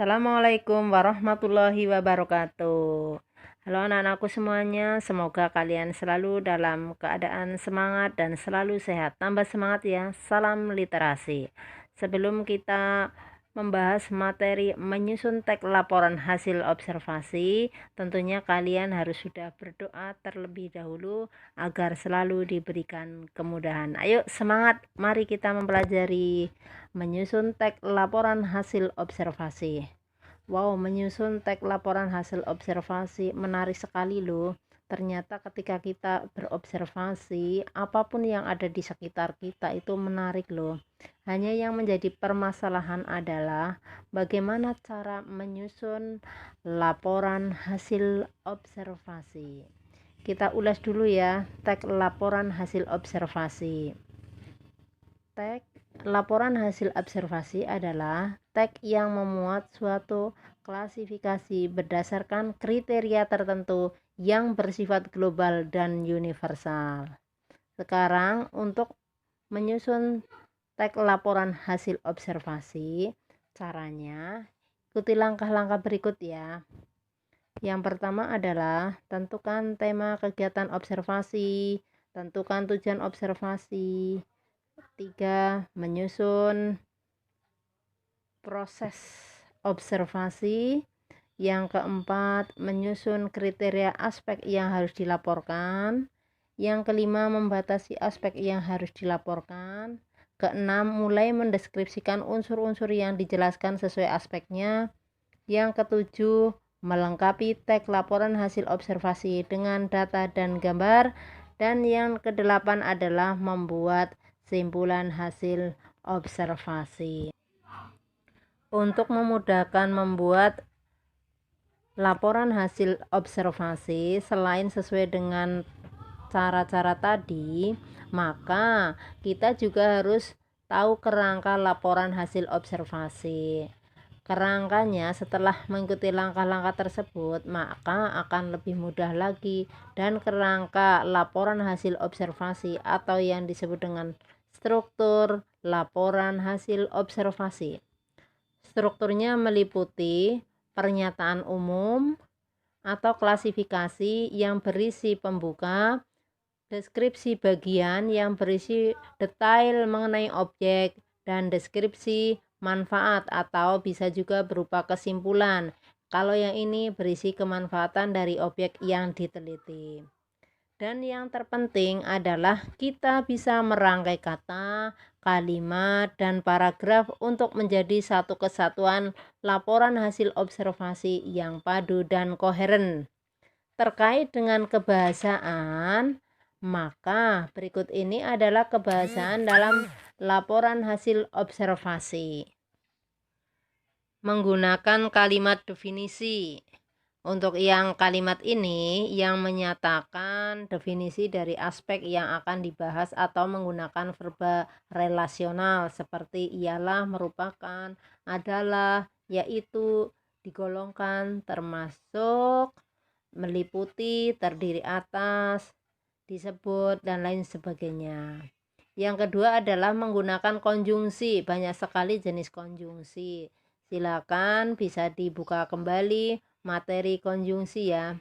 Assalamualaikum warahmatullahi wabarakatuh. Halo anak-anakku semuanya, semoga kalian selalu dalam keadaan semangat dan selalu sehat. Tambah semangat ya, salam literasi. Sebelum kita membahas materi menyusun teks laporan hasil observasi, tentunya kalian harus sudah berdoa terlebih dahulu agar selalu diberikan kemudahan. Ayo semangat, mari kita mempelajari menyusun teks laporan hasil observasi. Wow, menyusun teks laporan hasil observasi menarik sekali loh. Ternyata ketika kita berobservasi, apapun yang ada di sekitar kita itu menarik loh. Hanya yang menjadi permasalahan adalah bagaimana cara menyusun laporan hasil observasi. Kita ulas dulu ya, teks laporan hasil observasi. Teks laporan hasil observasi adalah teks yang memuat suatu klasifikasi berdasarkan kriteria tertentu yang bersifat global dan universal. Sekarang untuk menyusun teks laporan hasil observasi, caranya ikuti langkah-langkah berikut ya. Yang pertama adalah tentukan tema kegiatan observasi, tentukan tujuan observasi. 3. Menyusun proses observasi. Yang keempat, menyusun kriteria aspek yang harus dilaporkan. Yang kelima, membatasi aspek yang harus dilaporkan. Keenam, mulai mendeskripsikan unsur-unsur yang dijelaskan sesuai aspeknya. Yang ketujuh, melengkapi teks laporan hasil observasi dengan data dan gambar. Dan yang kedelapan adalah membuat simpulan hasil observasi. Untuk memudahkan membuat laporan hasil observasi, selain sesuai dengan cara-cara tadi, maka kita juga harus tahu kerangka laporan hasil observasi. Kerangkanya setelah mengikuti langkah-langkah tersebut, maka akan lebih mudah lagi. Dan kerangka laporan hasil observasi atau yang disebut dengan struktur laporan hasil observasi. Strukturnya meliputi pernyataan umum atau klasifikasi yang berisi pembuka, deskripsi bagian yang berisi detail mengenai objek, dan deskripsi manfaat atau bisa juga berupa kesimpulan. Kalau yang ini berisi kemanfaatan dari objek yang diteliti. Dan yang terpenting adalah kita bisa merangkai kata, kalimat, dan paragraf untuk menjadi satu kesatuan laporan hasil observasi yang padu dan koheren. Terkait dengan kebahasaan, maka berikut ini adalah kebahasaan dalam laporan hasil observasi. Menggunakan kalimat definisi. Untuk yang kalimat ini yang menyatakan definisi dari aspek yang akan dibahas atau menggunakan verba relasional seperti ialah, merupakan, adalah, yaitu, digolongkan, termasuk, meliputi, terdiri atas, disebut, dan lain sebagainya. Yang kedua adalah menggunakan konjungsi. Banyak sekali jenis konjungsi. Silakan bisa dibuka kembali materi konjungsi ya.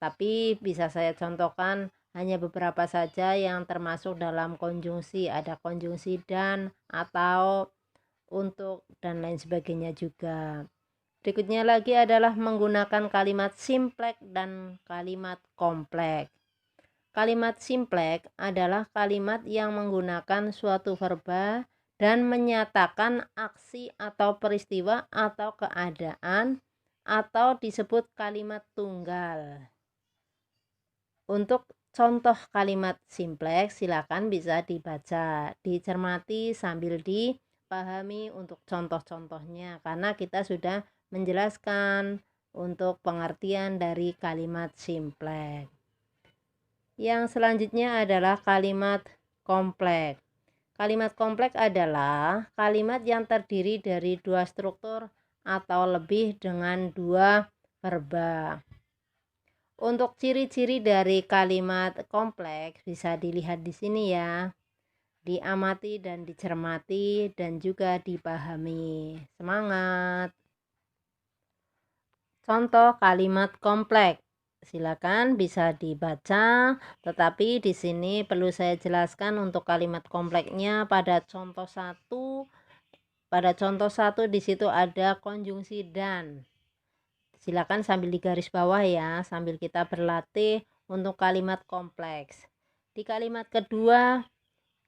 Tapi bisa saya contohkan hanya beberapa saja yang termasuk dalam konjungsi. Ada konjungsi dan, atau, untuk, dan lain sebagainya juga. Berikutnya lagi adalah menggunakan kalimat simpleks dan kalimat kompleks. Kalimat simpleks adalah kalimat yang menggunakan suatu verba dan menyatakan aksi atau peristiwa atau keadaan, atau disebut kalimat tunggal. Untuk contoh kalimat simpleks silakan bisa dibaca, dicermati sambil dipahami untuk contoh-contohnya, karena kita sudah menjelaskan untuk pengertian dari kalimat simpleks. Yang selanjutnya adalah kalimat kompleks. Kalimat kompleks adalah kalimat yang terdiri dari dua struktur atau lebih dengan dua verba. Untuk ciri-ciri dari kalimat kompleks bisa dilihat di sini ya. Diamati dan dicermati dan juga dipahami. Semangat! Contoh kalimat kompleks. Silakan bisa dibaca, tetapi di sini perlu saya jelaskan untuk kalimat kompleksnya pada contoh 1. Pada contoh 1 di situ ada konjungsi dan. Silakan sambil digaris bawah ya, sambil kita berlatih untuk kalimat kompleks. Di kalimat kedua,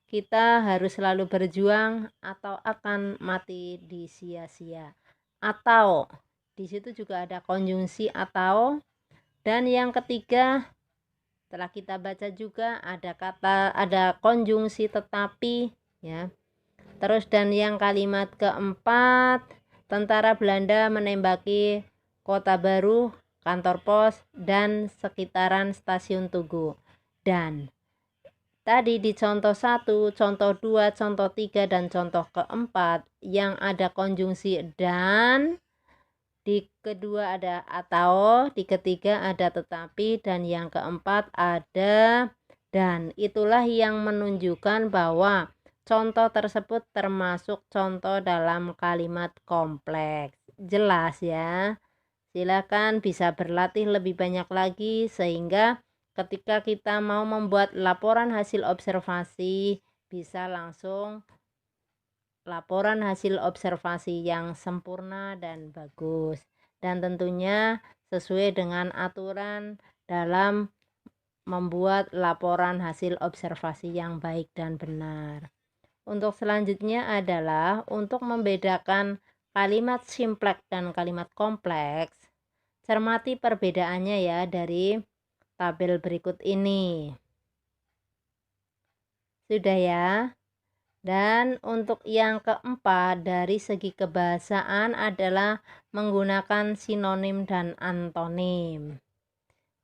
kita harus selalu berjuang atau akan mati di sia-sia. Atau di situ juga ada konjungsi atau. Dan yang ketiga, setelah kita baca juga ada konjungsi tetapi ya. Terus dan yang kalimat keempat, tentara Belanda menembaki kota baru, kantor pos dan sekitaran stasiun Tugu. Dan tadi di contoh 1, contoh 2, contoh 3 dan contoh keempat yang ada konjungsi dan, di kedua ada atau, di ketiga ada tetapi, dan yang keempat ada dan. Itulah yang menunjukkan bahwa contoh tersebut termasuk contoh dalam kalimat kompleks. Jelas ya? Silakan bisa berlatih lebih banyak lagi sehingga ketika kita mau membuat laporan hasil observasi bisa langsung laporan hasil observasi yang sempurna dan bagus, dan tentunya sesuai dengan aturan dalam membuat laporan hasil observasi yang baik dan benar. Untuk selanjutnya adalah untuk membedakan kalimat simpleks dan kalimat kompleks. Cermati perbedaannya ya dari tabel berikut ini. Sudah ya? Dan untuk yang keempat dari segi kebahasaan adalah menggunakan sinonim dan antonim.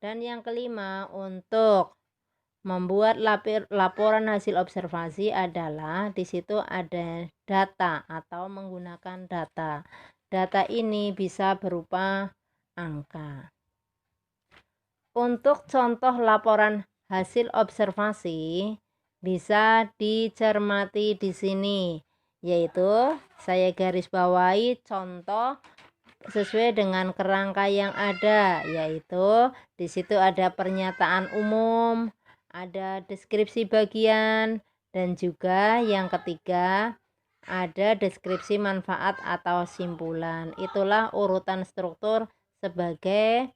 Dan yang kelima untuk membuat laporan hasil observasi adalah di situ ada data atau menggunakan data. Data ini bisa berupa angka. Untuk contoh laporan hasil observasi bisa dicermati di sini, yaitu saya garis bawahi contoh sesuai dengan kerangka yang ada, yaitu di situ ada pernyataan umum, ada deskripsi bagian, dan juga yang ketiga ada deskripsi manfaat atau simpulan. Itulah urutan struktur sebagai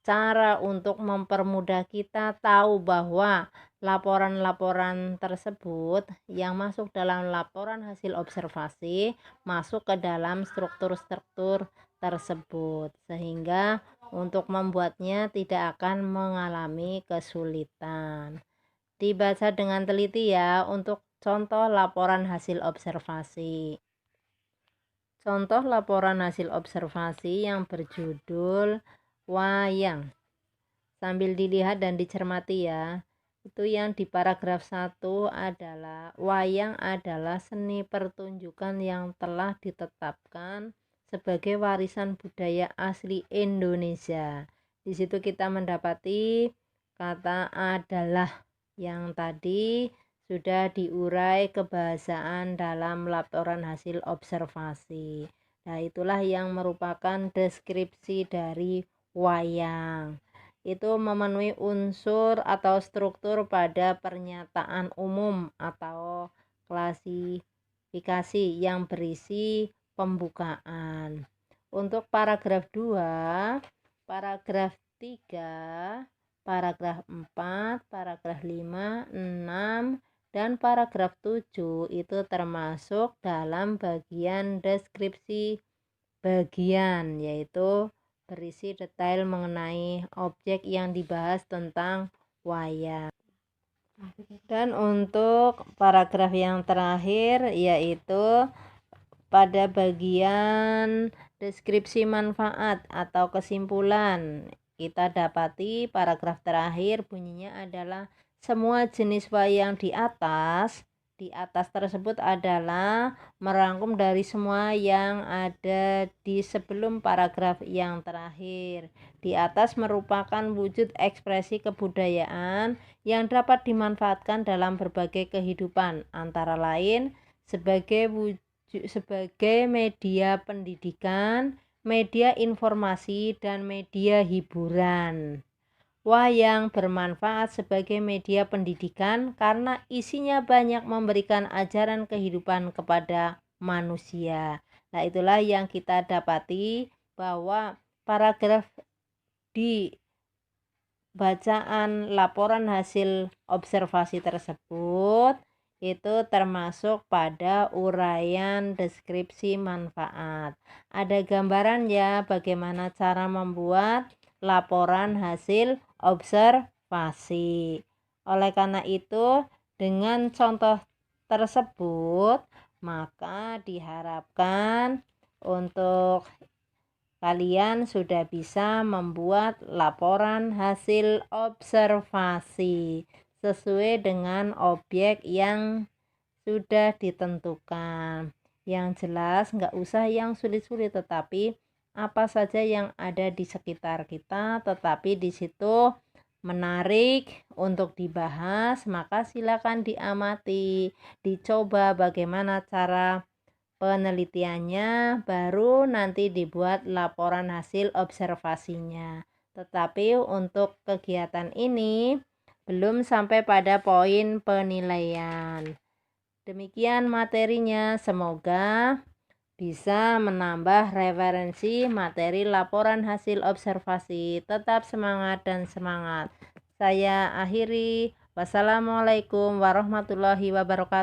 cara untuk mempermudah kita tahu bahwa laporan-laporan tersebut yang masuk dalam laporan hasil observasi masuk ke dalam struktur-struktur tersebut, sehingga untuk membuatnya tidak akan mengalami kesulitan. Dibaca dengan teliti ya untuk contoh laporan hasil observasi. Contoh laporan hasil observasi yang berjudul wayang. Sambil dilihat dan dicermati ya. Itu yang di paragraf 1 adalah wayang adalah seni pertunjukan yang telah ditetapkan sebagai warisan budaya asli Indonesia. Di situ kita mendapati kata adalah yang tadi sudah diurai kebahasaan dalam laporan hasil observasi. Nah, itulah yang merupakan deskripsi dari wayang. Itu memenuhi unsur atau struktur pada pernyataan umum atau klasifikasi yang berisi pembukaan. Untuk paragraf 2, paragraf 3, paragraf 4, paragraf 5, 6, dan paragraf 7 itu termasuk dalam bagian deskripsi bagian, yaitu berisi detail mengenai objek yang dibahas tentang wayang. Dan untuk paragraf yang terakhir yaitu pada bagian deskripsi manfaat atau kesimpulan, kita dapati paragraf terakhir bunyinya adalah semua jenis wayang di atas tersebut adalah merangkum dari semua yang ada di sebelum paragraf yang terakhir. Di atas merupakan wujud ekspresi kebudayaan yang dapat dimanfaatkan dalam berbagai kehidupan, antara lain sebagai media pendidikan, media informasi, dan media hiburan. Wayang bermanfaat sebagai media pendidikan karena isinya banyak memberikan ajaran kehidupan kepada manusia. Nah, itulah yang kita dapati bahwa paragraf di bacaan laporan hasil observasi tersebut itu termasuk pada uraian deskripsi manfaat. Ada gambaran ya bagaimana cara membuat laporan hasil observasi. Oleh karena itu, dengan contoh tersebut, maka diharapkan untuk kalian sudah bisa membuat laporan hasil observasi sesuai dengan objek yang sudah ditentukan. Yang jelas nggak usah yang sulit-sulit, tetapi apa saja yang ada di sekitar kita, tetapi di situ menarik untuk dibahas, maka silakan diamati, dicoba bagaimana cara penelitiannya, baru nanti dibuat laporan hasil observasinya. Tetapi untuk kegiatan ini belum sampai pada poin penilaian. Demikian materinya, semoga bisa menambah referensi materi laporan hasil observasi. Tetap semangat dan semangat. Saya akhiri. Wassalamualaikum warahmatullahi wabarakatuh.